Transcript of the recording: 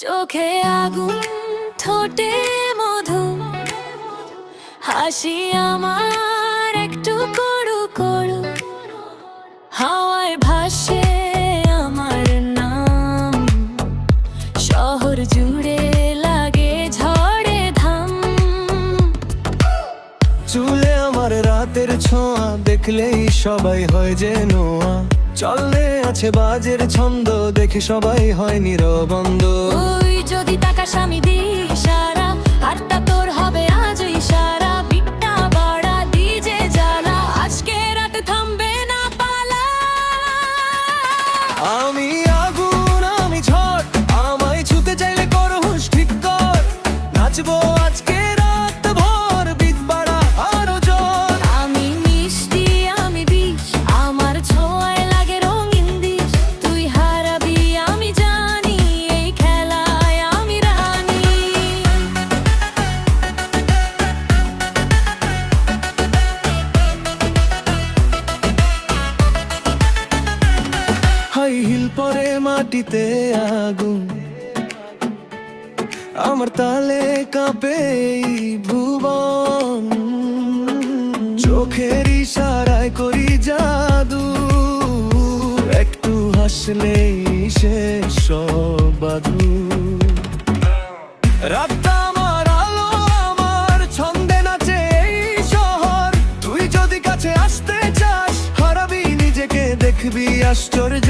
চোখে আগুন, ঠোঁটে মধু, হাসি আমার একটু করু করু, হাওয়ায় ভাসে আমার নাম, শহর জুড়ে লাগে ঝড়ে ধাম। চুলে আমার রাতের ছোঁয়া, দেখলেই সবাই হয় যে নোয়া, চলে আছে বাজের ছন্দ, দেখে সবাই হয় নিরবন্ধ। তুই যদি টাকা স্বামী দিস সারা, হাতটা তোর হবে আজই সারা, বিটটা বাড়া ডিজে জ্বালা, আজকে রাত থামবে না পালা। আমি আগুন, আমি ঝড়, আমায় ছুতে চাইলে করো হুঁশ ঠিক কর, নাচবো আজকে রাত ভর, বিট বাড়া আরো জোর। আমি মিষ্টি, আমি বিষ, আমার ছোঁয়ায় লাগে রঙিন দিশ, তুই হারাবি আমি জানি, এই খেলায় আমি রানী। হাই হিল পরে মাটিতে আগুন, আমার তালে কাঁপে এই ভুবন, চোখের ইশারায় করি জাদু, একটু হাসলেই শেষ সব বাদু। রাতটা আমার আলো, আমার ছন্দে নাচে এই শহর, তুই যদি কাছে আসতে চাস, হারাবি নিজেকে, দেখবি আশ্চর্য।